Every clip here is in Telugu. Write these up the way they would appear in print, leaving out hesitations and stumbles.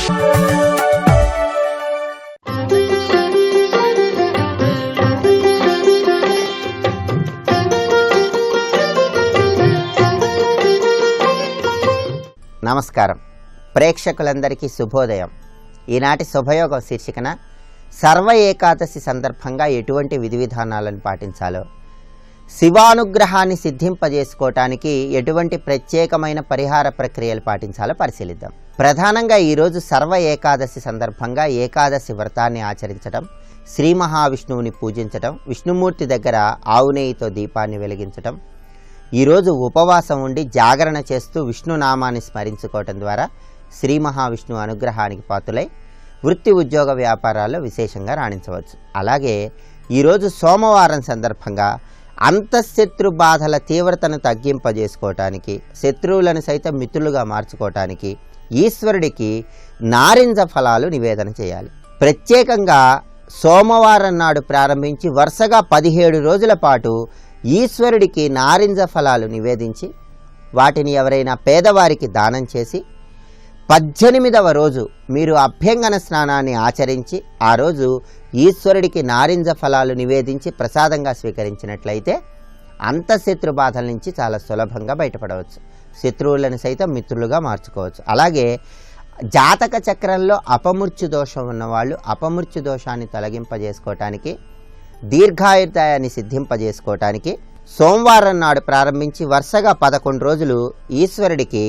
నమస్కారం. ప్రేక్షకులందరికీ శుభోదయం. ఈనాటి శుభయోగం శీర్షికన సర్వ ఏకాదశి సందర్భంగా ఎటువంటి విధి విధానాలను పాటించాలో, శివానుగ్రహాన్ని సిద్ధింపజేసుకోవటానికి ఎటువంటి ప్రత్యేకమైన పరిహార ప్రక్రియలు పాటించాలో పరిశీలిద్దాం. ప్రధానంగా ఈరోజు సర్వ ఏకాదశి సందర్భంగా ఏకాదశి వ్రతాన్ని ఆచరించడం, శ్రీ మహావిష్ణువుని పూజించడం, విష్ణుమూర్తి దగ్గర ఆవు నెయ్యితో దీపాన్ని వెలిగించడం, ఈరోజు ఉపవాసం ఉండి జాగరణ చేస్తూ విష్ణునామాన్ని స్మరించుకోవటం ద్వారా శ్రీ మహావిష్ణువు అనుగ్రహానికి పాత్రులై వృత్తి ఉద్యోగ వ్యాపారాల్లో విశేషంగా రాణించవచ్చు. అలాగే ఈరోజు సోమవారం సందర్భంగా అంతఃశత్రు బాధల తీవ్రతను తగ్గింపజేసుకోవటానికి, శత్రువులను సైతం మిత్రులుగా మార్చుకోవటానికి ఈశ్వరుడికి నారింజ ఫలాలు నివేదన చేయాలి. ప్రత్యేకంగా సోమవారం నాడు ప్రారంభించి వరుసగా 17 రోజుల పాటు ఈశ్వరుడికి నారింజ ఫలాలు నివేదించి వాటిని ఎవరైనా పేదవారికి దానం చేసి 18వ రోజు మీరు అభ్యంగన స్నానాన్ని ఆచరించి ఆ రోజు ఈశ్వరుడికి నారింజ ఫలాలు నివేదించి ప్రసాదంగా స్వీకరించినట్లయితే అంతఃశత్రు బాధల నుంచి చాలా సులభంగా బయటపడవచ్చు. శత్రువులను సైతం మిత్రులుగా మార్చుకోవచ్చు. అలాగే జాతక చక్రంలో అపమృత్యు దోషం ఉన్నవాళ్ళు అపమృత్యు దోషాన్ని తొలగింపజేసుకోవటానికి, దీర్ఘాయుర్దాయాన్ని సిద్ధింపజేసుకోవటానికి సోమవారం నాడు ప్రారంభించి వరుసగా 11 రోజులు ఈశ్వరుడికి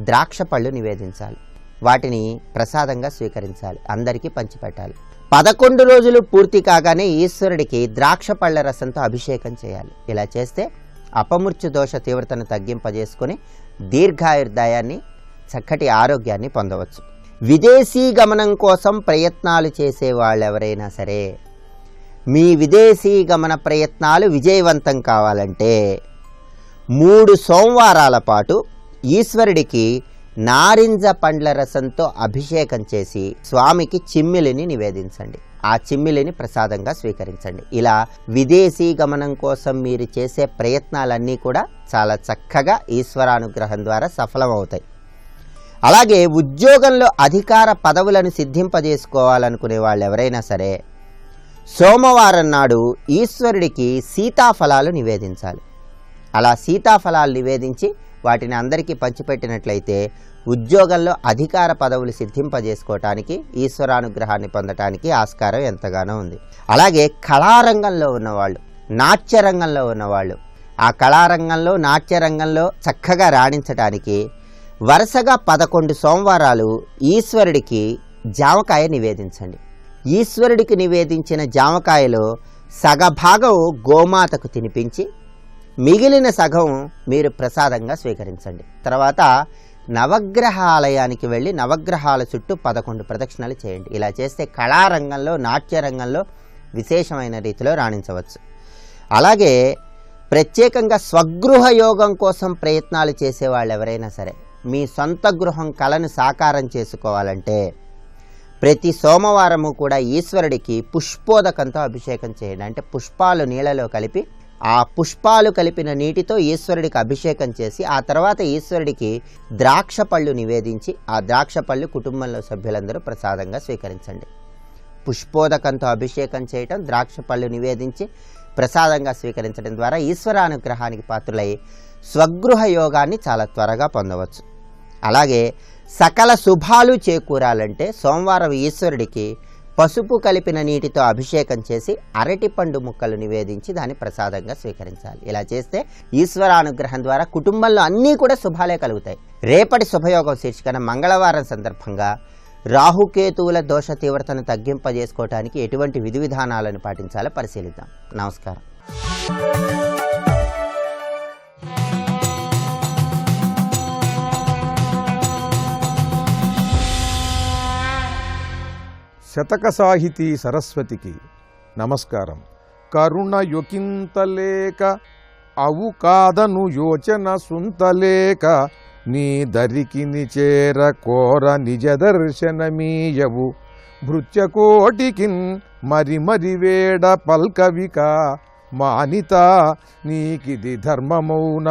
ద్రాక్ష పళ్ళు నివేదించాలి. వాటిని ప్రసాదంగా స్వీకరించాలి, అందరికీ పంచిపెట్టాలి. 11 రోజులు పూర్తి కాగానే ఈశ్వరుడికి ద్రాక్ష పళ్ళ రసంతో అభిషేకం చేయాలి. ఇలా చేస్తే అపమృత్యు దోష తీవ్రతను తగ్గింపజేసుకొని దీర్ఘాయుర్దాయాన్ని, చక్కటి ఆరోగ్యాన్ని పొందవచ్చు. విదేశీ గమనం కోసం ప్రయత్నాలు చేసే వాళ్ళు ఎవరైనా సరే, మీ విదేశీ గమన ప్రయత్నాలు విజయవంతం కావాలంటే 3 సోమవారాల పాటు ఈశ్వరుడికి నారింజ పండ్ల రసంతో అభిషేకం చేసి స్వామికి చిమ్మిలిని నివేదించండి. ఆ చిమ్మిలిని ప్రసాదంగా స్వీకరించండి. ఇలా విదేశీ గమనం కోసం మీరు చేసే ప్రయత్నాలన్నీ కూడా చాలా చక్కగా ఈశ్వరానుగ్రహం ద్వారా సఫలమవుతాయి. అలాగే ఉద్యోగంలో అధికార పదవులను సిద్ధింపజేసుకోవాలనుకునే వాళ్ళు ఎవరైనా సరే సోమవారం నాడు ఈశ్వరుడికి సీతాఫలాలు నివేదించాలి. అలా సీతాఫలాలు నివేదించి వాటిని అందరికీ పంచిపెట్టినట్లయితే ఉద్యోగంలో అధికార పదవులు సిద్ధింపజేసుకోవటానికి, ఈశ్వరానుగ్రహాన్ని పొందటానికి ఆస్కారం ఎంతగానో ఉంది. అలాగే కళారంగంలో ఉన్నవాళ్ళు, నాట్యరంగంలో ఉన్నవాళ్ళు ఆ కళారంగంలో, నాట్యరంగంలో చక్కగా రాణించటానికి వరుసగా 11 సోమవారాలు ఈశ్వరుడికి జామకాయ నివేదించండి. ఈశ్వరుడికి నివేదించిన జామకాయలో సగభాగం గోమాతకు తినిపించి మిగిలిన సగం మీరు ప్రసాదంగా స్వీకరించండి. తర్వాత నవగ్రహ ఆలయానికి వెళ్ళి నవగ్రహాల చుట్టూ 11 ప్రదక్షిణలు చేయండి. ఇలా చేస్తే కళారంగంలో, నాట్యరంగంలో విశేషమైన రీతిలో రాణించవచ్చు. అలాగే ప్రత్యేకంగా స్వగృహ యోగం కోసం ప్రయత్నాలు చేసేవాళ్ళు ఎవరైనా సరే, మీ సొంత గృహం కలను సాకారం చేసుకోవాలంటే ప్రతి సోమవారము కూడా ఈశ్వరుడికి పుష్పోదకంతో అభిషేకం చేయండి. అంటే పుష్పాలు నీళ్ళలో కలిపి ఆ పుష్పాలు కలిపిన నీటితో ఈశ్వరుడికి అభిషేకం చేసి ఆ తర్వాత ఈశ్వరుడికి ద్రాక్ష పళ్ళు నివేదించి ఆ ద్రాక్ష పళ్ళు కుటుంబంలో సభ్యులందరూ ప్రసాదంగా స్వీకరించండి. పుష్పోదకంతో అభిషేకం చేయటం, ద్రాక్ష పళ్ళు నివేదించి ప్రసాదంగా స్వీకరించడం ద్వారా ఈశ్వరానుగ్రహానికి పాత్రులై స్వగృహ యోగాన్ని చాలా త్వరగా పొందవచ్చు. అలాగే సకల శుభాలు చేకూరాలంటే సోమవారం ఈశ్వరుడికి పసుపు కలిపిన నీటితో అభిషేకం చేసి అరటిపండు ముక్కలు నివేదించి దాన్ని ప్రసాదంగా స్వీకరించాలి. ఇలా చేస్తే ఈశ్వరానుగ్రహం ద్వారా కుటుంబంలో అన్నీ కూడా శుభాలే కలుగుతాయి. రేపటి శుభయోగం శీర్షికన మంగళవారం సందర్భంగా రాహుకేతువుల దోష తీవ్రతను తగ్గింపజేసుకోవటానికి ఎటువంటి విధి విధానాలను పాటించాలో పరిశీలిద్దాం. నమస్కారం. శతక సాహితీ సరస్వతికి నమస్కారం. కరుణయుకింతలేక అవు కాదను యోచన సుంతలేక నీ దరికి చేర కోర నిజ దర్శనమీయవు భృత్యకోటికిన్ మరి మరి వేడ పల్కవిక మానిత నీకిది ధర్మమౌన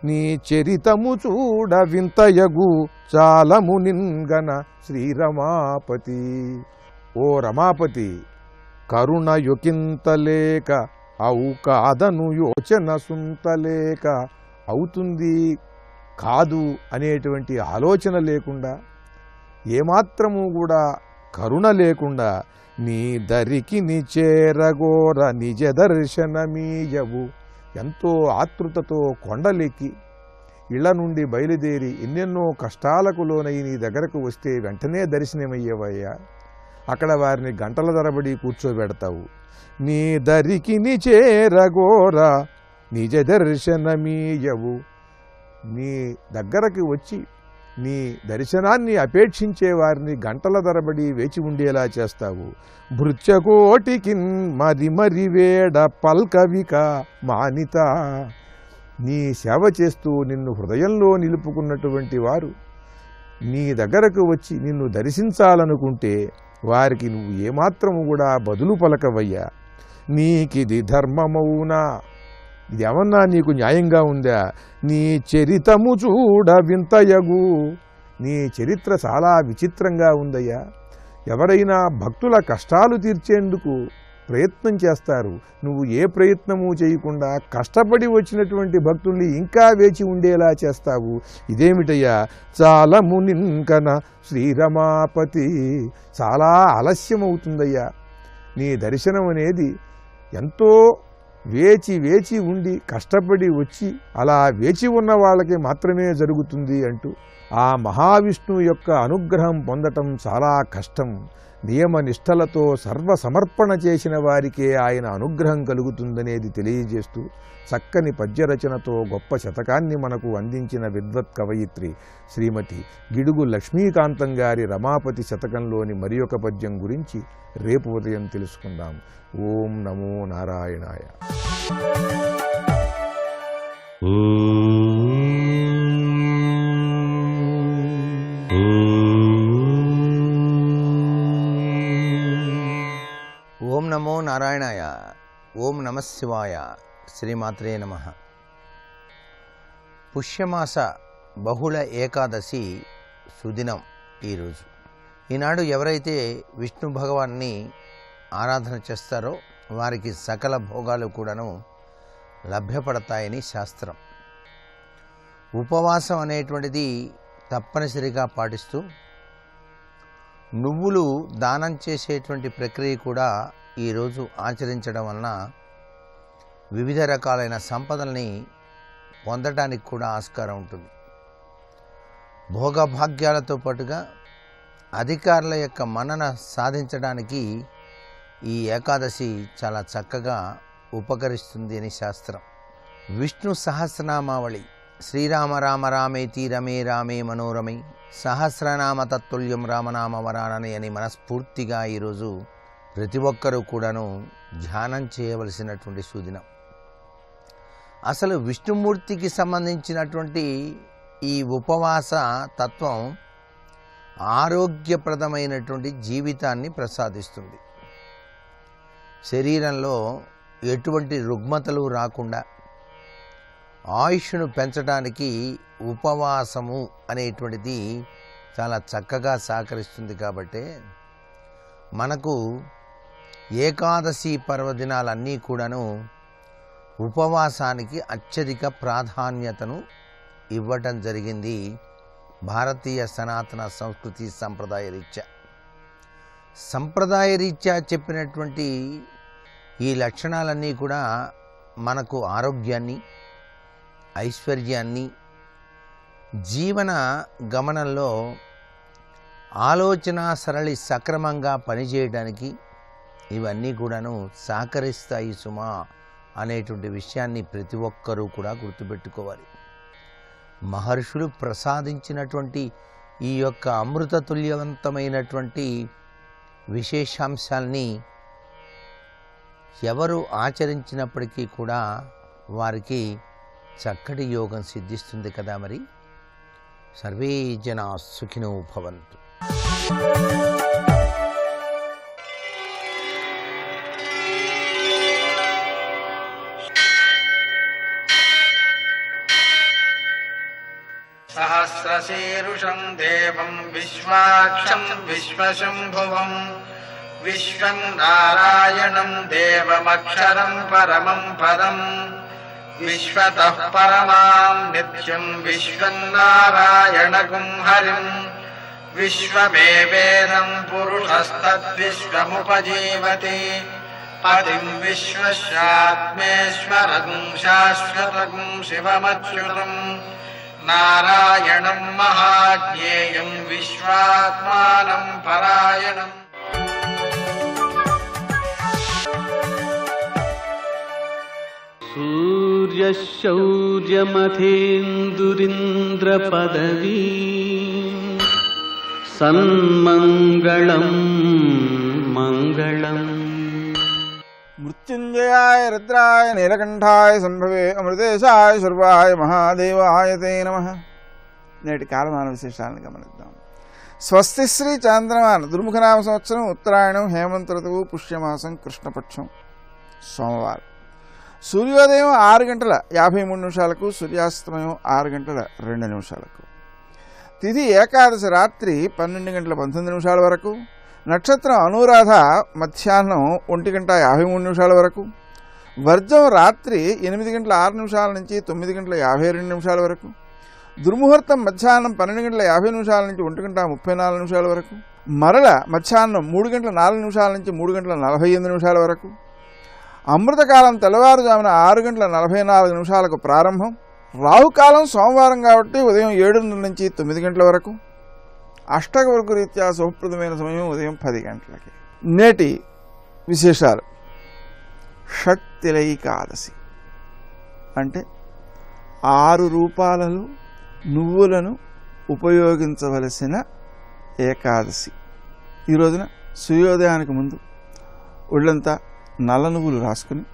నీ చరితము చూడ వింతయగు చాలము నిన్గన శ్రీరమాపతి. ఓ రమాపతి, కరుణ యొకింతలేక అవు కాదను యోచన సుంతలేక, అవుతుంది కాదు అనేటువంటి ఆలోచన లేకుండా, ఏమాత్రము కూడా కరుణ లేకుండా నీ దరికి చేరగోర నిజ దర్శనమీయవు. ఎంతో ఆతృతతో కొండలెక్కి ఇళ్ల నుండి బయలుదేరి ఎన్నెన్నో కష్టాలకు లోనై నీ దగ్గరకు వస్తే వెంటనే దర్శనమయ్యేవయ్యా. అక్కడ వారిని గంటల తరబడి కూర్చోబెడతావు. నీ దరికి చేరగోర నిజ దర్శనమీయవు. నీ దగ్గరకు వచ్చి నీ దర్శనాన్ని అపేక్షించే వారిని గంటల తరబడి వేచి ఉండేలా చేస్తావు. భృత్యకోటికి మరి మరి వేడ పల్కవిక మానిత. నీ సేవ చేస్తూ నిన్ను హృదయంలో నిలుపుకున్నటువంటి వారు నీ దగ్గరకు వచ్చి నిన్ను దర్శించాలనుకుంటే వారికి నువ్వు ఏమాత్రము కూడా బదులు పలకవయ్యా. నీకిది ధర్మమౌనా, ఇది ఏమన్నా నీకు న్యాయంగా ఉందా? నీ చరితము చూడ వింతయగు. నీ చరిత్ర చాలా విచిత్రంగా ఉందయ్యా. ఎవరైనా భక్తుల కష్టాలు తీర్చేందుకు ప్రయత్నం చేస్తారు, నువ్వు ఏ ప్రయత్నము చేయకుండా కష్టపడి వచ్చినటువంటి భక్తుల్ని ఇంకా వేచి ఉండేలా చేస్తావు. ఇదేమిటయ్యా? చాలా మునింకన శ్రీరమాపతి, చాలా ఆలస్యమవుతుందయ్యా. నీ దర్శనం అనేది ఎంతో వేచి వేచి ఉండి కష్టపడి వచ్చి అలా వేచి ఉన్న వాళ్ళకి మాత్రమే జరుగుతుంది అంటూ ఆ మహావిష్ణువు యొక్క అనుగ్రహం పొందటం చాలా కష్టం. నియమ నిష్టలతో సర్వసమర్పణ చేసిన వారికే ఆయన అనుగ్రహం కలుగుతుందనేది తెలియజేస్తూ చక్కని పద్యరచనతో గొప్ప శతకాన్ని మనకు అందించిన విద్వత్ కవయిత్రి శ్రీమతి గిడుగు లక్ష్మీకాంతం గారి రమాపతి శతకంలోని మరి ఒక పద్యం గురించి రేపు ఉదయం తెలుసుకుందాం. ఓం నమో నారాయణాయ. ఓం నమో నారాయణాయ. ఓం నమః శివాయ. శ్రీమాత్రే నమః. పుష్యమాస బహుళ ఏకాదశి సుదినం ఈరోజు. ఈనాడు ఎవరైతే విష్ణు భగవాన్ని ఆరాధన చేస్తారో వారికి సకల భోగాలు కూడాను లభ్యపడతాయని శాస్త్రం. ఉపవాసం అనేటువంటిది తప్పనిసరిగా పాటిస్తూ నువ్వులు దానం చేసేటువంటి ప్రక్రియ కూడా ఈరోజు ఆచరించడం వలన వివిధ రకాలైన సంపదల్ని పొందడానికి కూడా ఆస్కారం ఉంటుంది. భోగభాగ్యాలతో పాటుగా అధికారుల యొక్క మన్నన సాధించడానికి ఈ ఏకాదశి చాలా చక్కగా ఉపకరిస్తుంది అని శాస్త్రం. విష్ణు సహస్రనామావళి శ్రీరామ రామ రామేతి రమే రామే మనోరమై సహస్రనామ తత్తుల్యం రామనామ వరానని అని మనస్ఫూర్తిగా ఈరోజు ప్రతి ఒక్కరూ కూడాను ధ్యానం చేయవలసినటువంటి సుదినం. అసలు విష్ణుమూర్తికి సంబంధించినటువంటి ఈ ఉపవాస తత్వం ఆరోగ్యప్రదమైనటువంటి జీవితాన్ని ప్రసాదిస్తుంది. శరీరంలో ఎటువంటి రుగ్మతలు రాకుండా ఆయుష్ను పెంచడానికి ఉపవాసము అనేటువంటిది చాలా చక్కగా సహకరిస్తుంది. కాబట్టి మనకు ఏకాదశి పర్వదినాలన్నీ కూడాను ఉపవాసానికి అత్యధిక ప్రాధాన్యతను ఇవ్వటం జరిగింది భారతీయ సనాతన సంస్కృతి సంప్రదాయ రీత్యా చెప్పినటువంటి ఈ లక్షణాలన్నీ కూడా మనకు ఆరోగ్యాన్ని, ఐశ్వర్యాన్ని, జీవన గమనంలో ఆలోచన సరళి సక్రమంగా పనిచేయడానికి ఇవన్నీ కూడాను సహకరిస్తాయి సుమా అనేటువంటి విషయాన్ని ప్రతి ఒక్కరూ కూడా గుర్తుపెట్టుకోవాలి. మహర్షులు ప్రసాదించినటువంటి ఈ యొక్క అమృతతుల్యవంతమైనటువంటి విశేషాంశాల్ని ఎవరు ఆచరించినప్పటికీ కూడా వారికి చక్కటి యోగం సిద్ధిస్తుంది కదా. మరి సర్వే జనా సుఖినో భవంతు. पुरुषं देवं विश्वाक्षं विश्वशम्भुवं विश्वं नारायणं देवमक्षरं परमं पदं विश्वतः परमां नित्यं विश्वं नारायणगुं हरिं विश्वमेवेदं पुरुषस्तद्विश्वमुपजीवति पतिं विश्वस्यात्मेश्वरं शाश्वतं शिवमच्युतं नारायणं महाज्ञेयं विश्वात्मानं परायणम् सूर्यशौर्यमथेन्दुरिन्द्रपदवी सन्मङ्गलं मङ्गलम् మృత్యుంజయాయ రుద్రాయ నీలకంఠాయ సంభవే అమృతేశాయ శర్వాయ మహాదేవాయ తే నమః. నేటి కాలమాన విశేషాలను గమనిద్దాం. స్వస్తి శ్రీ చాంద్రమాన దుర్ముఖనామ సంవత్సరం ఉత్తరాయణం హేమంత ఋతువు పుష్యమాసం కృష్ణపక్షం సోమవారం. సూర్యోదయం 6:53 సూర్యాస్తమయం 6:02 తిథి ఏకాదశి రాత్రి 12:19 వరకు. నక్షత్రం అనురాధ మధ్యాహ్నం 1:53 వరకు. వర్జం రాత్రి 8:06 నుంచి 9:52 వరకు. దుర్ముహూర్తం మధ్యాహ్నం 12:50 నుంచి 1:34 వరకు. మరల మధ్యాహ్నం 3:04 నుంచి 3:48 వరకు. అమృతకాలం తెల్లవారుజామున 6:44 ప్రారంభం. రాహుకాలం సోమవారం కాబట్టి ఉదయం 7:00 నుంచి 9 గంటల వరకు. అష్టవర్గ రీత్యా శుభప్రదమైన సమయం ఉదయం 10 గంటలకి. నేటి విశేషాలు. షట్తిలైకాదశి అంటే 6 రూపాలలో నువ్వులను ఉపయోగించవలసిన ఏకాదశి. ఈ రోజున సూర్యోదయానికి ముందు ఒళ్ళంతా నల్ల నువ్వులు రాసుకుని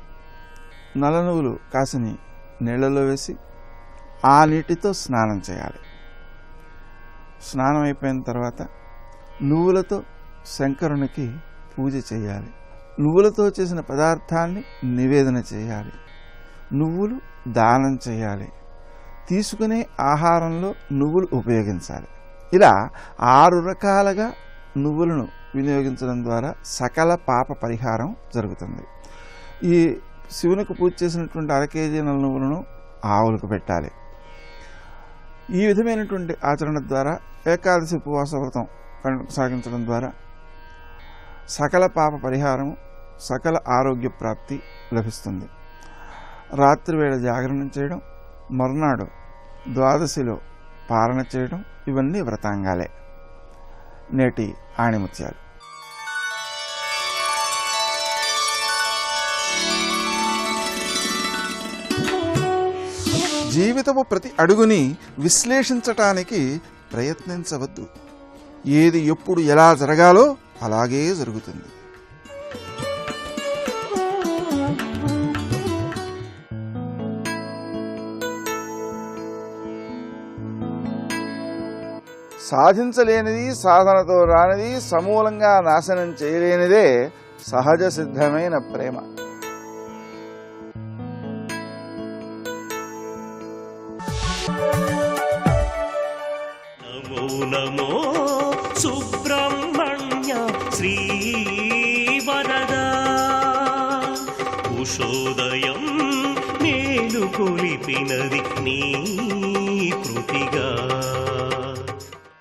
నల్ల నువ్వులు కాసిని నీళ్లలో వేసి ఆ నీటితో స్నానం చేయాలి. స్నానం అయిపోయిన తర్వాత నువ్వులతో శంకరునికి పూజ చేయాలి. నువ్వులతో చేసిన పదార్థాన్ని నివేదన చేయాలి. నువ్వులు దానం చేయాలి. తీసుకునే ఆహారంలో నువ్వులు ఉపయోగించాలి. ఇలా 6 రకాలుగా నువ్వులను వినియోగించడం ద్వారా సకల పాప పరిహారం జరుగుతుంది. ఈ శివునికి పూజ చేసినటువంటి 1 కేజీ నల్ల నువ్వులను ఆవులకు పెట్టాలి. ఈ విధమైనటువంటి ఆచరణ ద్వారా ఏకాదశి ఉపవాస వ్రతం సాగించడం ద్వారా సకల పాప పరిహారం, సకల ఆరోగ్య ప్రాప్తి లభిస్తుంది. రాత్రి వేళ జాగరణ చేయడం, మర్నాడు ద్వాదశిలో పాలన చేయడం ఇవన్నీ వ్రతాంగాలే. నేటి ఆణిముత్యాలు. జీవితపు ప్రతి అడుగుని విశ్లేషించటానికి ప్రయత్నించవద్దు. ఏది ఎప్పుడు ఎలా జరగాలో అలాగే జరుగుతుంది. సాధించలేనిది, సాధనతో రానిది, సమూలంగా నాశనం చేయలేనిదే సహజ సిద్ధమైన ప్రేమ. నమో నమో సుబ్రహ్మణ్య శ్రీ వరదా ఉషోదయం మేలు కొలిపినది నీ కృతిగా.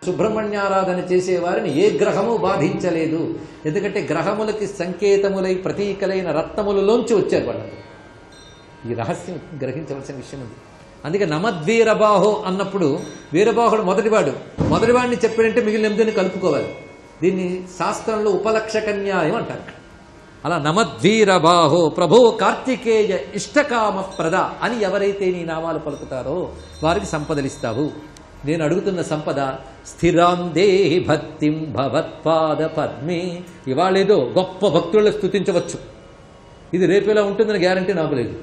సుబ్రహ్మణ్యారాధన చేసేవారిని ఏ గ్రహము బాధించలేదు. ఎందుకంటే గ్రహములకి సంకేతములై ప్రతీకలైన రత్నములలోంచి వచ్చారు వాళ్ళు. ఈ రహస్యం గ్రహించవలసిన విషయం ఉంది. అందుకే నమద్వీరబాహో అన్నప్పుడు వీరబాహుడు మొదటివాడిని చెప్పాడంటే మిగిలిన 8 కలుపుకోవాలి. దీన్ని శాస్త్రంలో ఉపలక్షకన్యాయం అంటారు. అలా నమద్వీరబాహో ప్రభో కార్తికేయ ఇష్టకామ ప్రద అని ఎవరైతే నీ నామాలు పలుకుతారో వారికి సంపదలిస్తావు. నేను అడుగుతున్న సంపద స్థిరాం దేహి భక్తిం భవత్పాద పద్మే. ఇవాళేదో గొప్ప భక్తులను స్తుతించవచ్చు, ఇది రేపేలా ఉంటుందని గ్యారంటీ నాకు లేదు.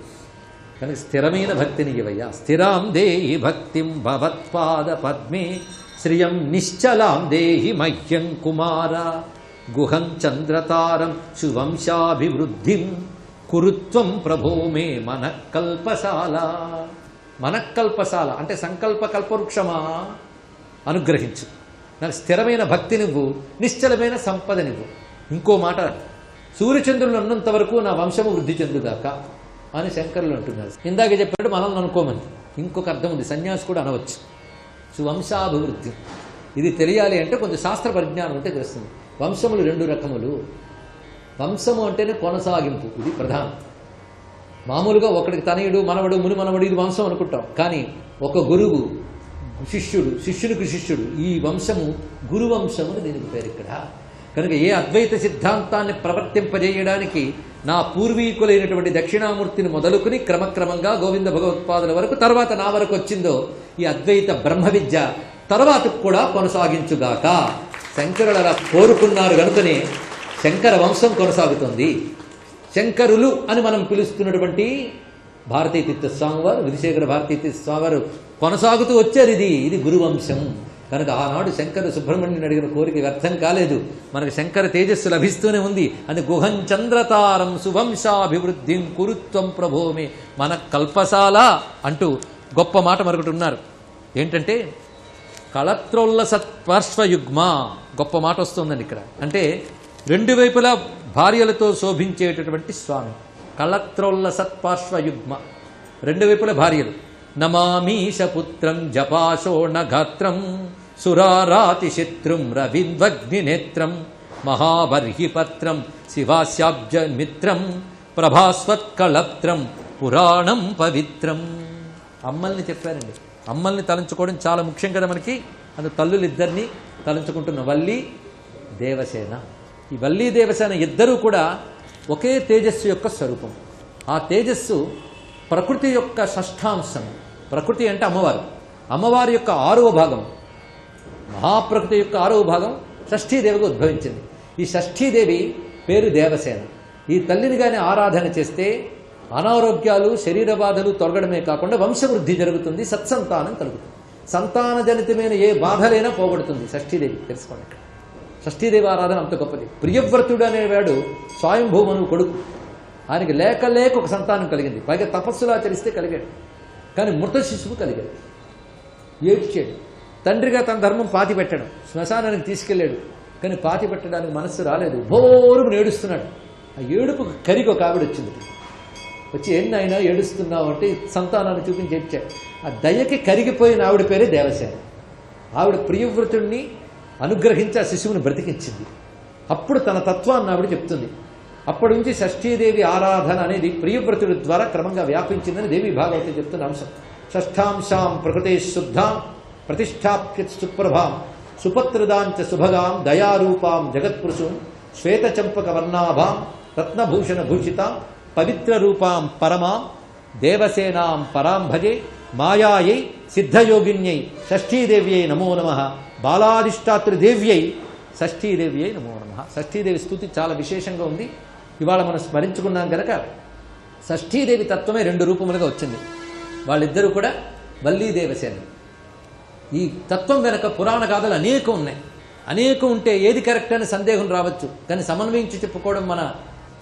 కానీ స్థిరమైన భక్తిని ఇవయ్యా. స్థిరాం దేహి భక్తిం భవత్పాద పద్మే శ్రియం నిశ్చలాం దేహి మహ్యం కుమార గుహం చంద్రతారం శువంశాభివృద్ధిం కురుత్వం ప్రభో మే మనఃకల్పశాల. మనఃకల్పశాల అంటే సంకల్ప కల్పవృక్షమా, అనుగ్రహించు, నాకు స్థిరమైన భక్తినివ్వు, నిశ్చలమైన సంపదనివ్వు. ఇంకో మాట, సూర్యచంద్రులు ఉన్నంత వరకు నా వంశము వృద్ధి చెందుగాక అని శంకరులు అంటున్నారు. ఇందాక చెప్పినట్టు మనల్ని అనుకోమని ఇంకొక అర్థం ఉంది, సన్యాసి కూడా అనవచ్చు. సువంశాభివృద్ధి, ఇది తెలియాలి అంటే కొంచెం శాస్త్ర పరిజ్ఞానం ఉంటే తెలుస్తుంది. వంశములు 2 రకములు. వంశము అంటేనే కొనసాగింపు, ఇది ప్రధానం. మామూలుగా ఒకడికి తనయుడు, మనవడు, ముని మనవడు, ఇది వంశం అనుకుంటాం. కానీ ఒక గురువు శిష్యుడు, శిష్యునికి శిష్యుడు, ఈ వంశము గురువంశము అని దీనికి పేరు ఇక్కడ. కనుక ఏ అద్వైత సిద్ధాంతాన్ని ప్రవర్తింపజేయడానికి నా పూర్వీకులైనటువంటి దక్షిణామూర్తిని మొదలుకుని క్రమక్రమంగా గోవింద భగవత్పాదుల వరకు, తర్వాత నా వరకు వచ్చిందో ఈ అద్వైత బ్రహ్మ విద్య తర్వాత కూడా కొనసాగించుగాక. శంకరులు అలా కోరుకున్నారు కనుకనే శంకర వంశం కొనసాగుతుంది. శంకరులు అని మనం పిలుస్తున్నటువంటి భారతీ తీర్థ స్వామి వారు, విధుశేఖర భారతీ తీర్థ స్వామి వారు కొనసాగుతూ వచ్చారు. ఇది గురువంశం. కనుక ఆనాడు శంకర సుబ్రహ్మణ్యుని అడిగిన కోరిక వ్యర్థం కాలేదు. మనకు శంకర తేజస్సు లభిస్తూనే ఉంది. అది గుహం చంద్రతారం సువంశాభివృద్ధిం కురుత్వం ప్రభోమే మన కల్పసాల అంటూ గొప్ప మాట మరొకటి ఉన్నారు. ఏంటంటే కళత్రోల్ల సత్పార్శ్వయుగ్మ, గొప్ప మాట వస్తుందండి ఇక్కడ. అంటే 2 వైపులా భార్యలతో శోభించేటటువంటి స్వామి. కళత్రోల్ల సత్పార్శ్వయుగ్మ, 2 వైపుల భార్యలు. నమామీశపుత్రం జపాశోణగాత్రం సురారాతి శత్రుం రవింద్వగ్నినేత్రం మహాబర్హిపత్రం శివాస్యాబ్జమిత్రం ప్రభాస్వత్కళత్రం పురాణం పవిత్రం. అమ్మల్ని చెప్పారండి. అమ్మల్ని తలంచుకోవడం చాలా ముఖ్యం కదా మనకి. అది తల్లులిద్దరినీ తలంచుకుంటున్న వల్లి దేవసేన. ఈ వల్లి దేవసేన ఇద్దరూ కూడా ఒకే తేజస్సు యొక్క స్వరూపం. ఆ తేజస్సు ప్రకృతి యొక్క షష్ఠాంశం. ప్రకృతి అంటే అమ్మవారు. అమ్మవారి యొక్క 6వ భాగం, మహాప్రకృతి యొక్క 6వ భాగం షష్ఠీదేవిగా ఉద్భవించింది. ఈ షష్ఠీదేవి పేరు దేవసేన. ఈ తల్లిని కానీ ఆరాధన చేస్తే అనారోగ్యాలు, శరీర బాధలు తొలగడమే కాకుండా వంశవృద్ధి జరుగుతుంది, సత్సంతానం కలుగుతుంది. సంతాన జనితమైన ఏ బాధలైనా పోగొడుతుంది షష్ఠీదేవి. తెలుసుకోండి, ఇక్కడ షష్ఠీదేవి ఆరాధన అంత గొప్పది. ప్రియవ్రతుడు అనేవాడు స్వయంభూమను కొడుకు. ఆయనకి లేక ఒక సంతానం కలిగింది. పైగా తపస్సులు ఆచరిస్తే కలిగాడు. కానీ మృత శిశువు కలిగాడు. ఏడ్చాడు. తండ్రిగా తన ధర్మం పాతి పెట్టడం, శ్మశానానికి తీసుకెళ్ళాడు. కానీ పాతి పెట్టడానికి మనస్సు రాలేదు. బోరుకు ఏడుస్తున్నాడు. ఆ ఏడుపు కరిగి ఒక ఆవిడ వచ్చింది. వచ్చి ఎన్నైనా ఏడుస్తున్నావు అంటే సంతానాన్ని చూపించి ఏడ్చాడు. ఆ దయకి కరిగిపోయిన ఆవిడ పేరే దేవసేన. ఆవిడ ప్రియవ్రతుడిని అనుగ్రహించి ఆ శిశువుని బ్రతికించింది. అప్పుడు తన తత్వాన్ని ఆవిడ చెప్తుంది. అప్పటి నుంచి షష్ఠీదేవి ఆరాధన అనేది ప్రియవ్రతుడి ద్వారా క్రమంగా వ్యాపించిందని దేవి భాగవతం చెప్తున్న అంశం. షష్ఠాంశాం ప్రకృతే శుద్ధాం ప్రతిష్టాప్య సుప్రభాం సుపత్రదాంచ శుభగాం దయారూపాం జగత్పురుషుం శ్వేతచంపక వర్ణాభాం రత్నభూషణ భూషితాం పవిత్ర రూపాం పరమాం దేవసేనాం పరాం భజే మాయాయై సిద్ధయోగిన్యై షష్ఠీదేవ్యై నమో నమః బాలాధిష్టాతృదేవ్యై షష్ఠీదేవ్యై నమో నమః. షష్ఠీదేవి స్తుతి చాలా విశేషంగా ఉంది. ఇవాళ మనం స్మరించుకున్నాం కనుక షష్ఠీదేవి తత్వమే 2 రూపములుగా వచ్చింది. వాళ్ళిద్దరూ కూడా వల్లీ దేవసేన. ఈ తత్వం వెనక పురాణ గాథలు అనేకం ఉన్నాయి. అనేకం ఉంటే ఏది కరెక్ట్ అని సందేహం రావచ్చు. కానీ సమన్వయించి చెప్పుకోవడం మన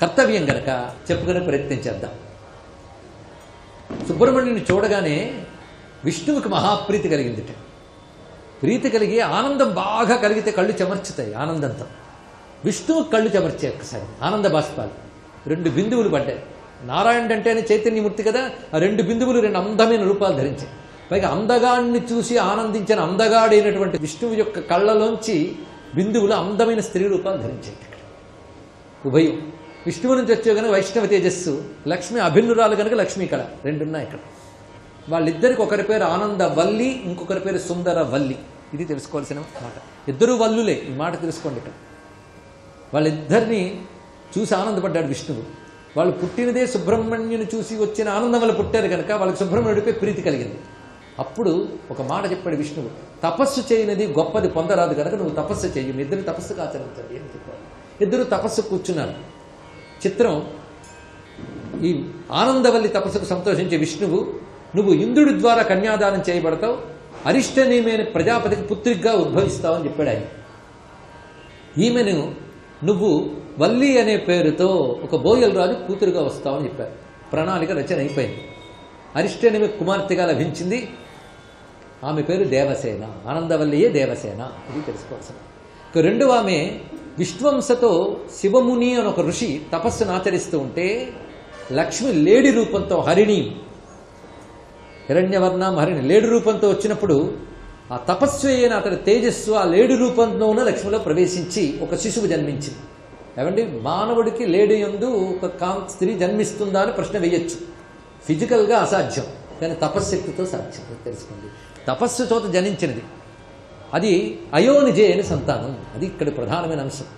కర్తవ్యం గనక చెప్పుకునే ప్రయత్నం చేద్దాం. సుబ్రహ్మణ్యుని చూడగానే విష్ణువుకి మహాప్రీతి కలిగిందిట. ప్రీతి కలిగి ఆనందం బాగా కలిగితే కళ్ళు చెమర్చుతాయి ఆనందంతో. విష్ణువుకి కళ్ళు చెమర్చే ఒక్కసారి ఆనంద బాష్పాలు. 2 బిందువులు పడ్డాయి. నారాయణుడు అంటేనే చైతన్యమూర్తి కదా. ఆ 2 బిందువులు 2 అందమైన రూపాలు ధరించాయి. పైగా అందగాడిని చూసి ఆనందించిన అందగాడైనటువంటి విష్ణువు యొక్క కళ్ళలోంచి బిందువులు అందమైన స్త్రీ రూపాలు ధరించాయి. ఉభయం విష్ణువు నుంచి వచ్చే కనుక వైష్ణవ తేజస్సు, లక్ష్మి అభిన్నురాలు కనుక లక్ష్మీ కళ 2 ఉన్నాయి ఇక్కడ. వాళ్ళిద్దరికి ఒకరి పేరు ఆనంద వల్లి, ఇంకొకరి పేరు సుందర వల్లి. ఇది తెలుసుకోవాల్సిన మాట. ఇద్దరు వల్లులే, ఈ మాట తెలుసుకోండి. ఇక్కడ వాళ్ళిద్దరిని చూసి ఆనందపడ్డాడు విష్ణువు. వాళ్ళు పుట్టినదే సుబ్రహ్మణ్యుని చూసి వచ్చిన ఆనందం వల్ల పుట్టారు కనుక వాళ్ళకి సుబ్రహ్మణ్యుడిపై ప్రీతి కలిగింది. అప్పుడు ఒక మాట చెప్పాడు విష్ణువు, తపస్సు చేయనిది గొప్పది పొందరాదు కనుక నువ్వు తపస్సు చెయ్యి, మీ ఇద్దరు తపస్సుకు ఆచరించండి అని చెప్పాడు. ఇద్దరు తపస్సు కూర్చున్నారు. చిత్రం, ఈ ఆనందవల్లి తపస్సుకు సంతోషించే విష్ణువు, నువ్వు ఇంద్రుడి ద్వారా కన్యాదానం చేయబడతావు, అరిష్టనేమి అనే ప్రజాపతికి పుత్రికగా ఉద్భవిస్తావు అని చెప్పాడు ఆయన. ఈమెను నువ్వు వల్లి అనే పేరుతో ఒక బోయల్ రాజు కూతురుగా వస్తావని చెప్పారు. ప్రణాళిక రచన అయిపోయింది. అరిష్టనేమి కుమార్తెగా లభించింది. ఆమె పేరు దేవసేన, ఆనందవల్లియే దేవసేన. ఇది తెలుసుకోవాల్సింది. ఇక రెండవ ఆమె విష్ణువంశతో శివముని అని ఒక ఋషి తపస్సును ఆచరిస్తూ ఉంటే లక్ష్మి లేడి రూపంతో హరిణి, హిరణ్యవర్ణం హరిణి లేడి రూపంతో వచ్చినప్పుడు ఆ తపస్సు అయిన అతని తేజస్సు ఆ లేడి రూపంలో ఉన్న లక్ష్మిలో ప్రవేశించి ఒక శిశువు జన్మించింది. ఏమండి, మానవుడికి లేడి యందు ఒక స్త్రీ జన్మిస్తుందా అని ప్రశ్న వేయచ్చు. ఫిజికల్గా అసాధ్యం, కానీ తపశ్శక్తితో సాధ్యం. తెలుసుకోండి, తపస్సు చోట జనించినది అది అయోనిజే అని సంతానం. అది ఇక్కడ ప్రధానమైన అంశం.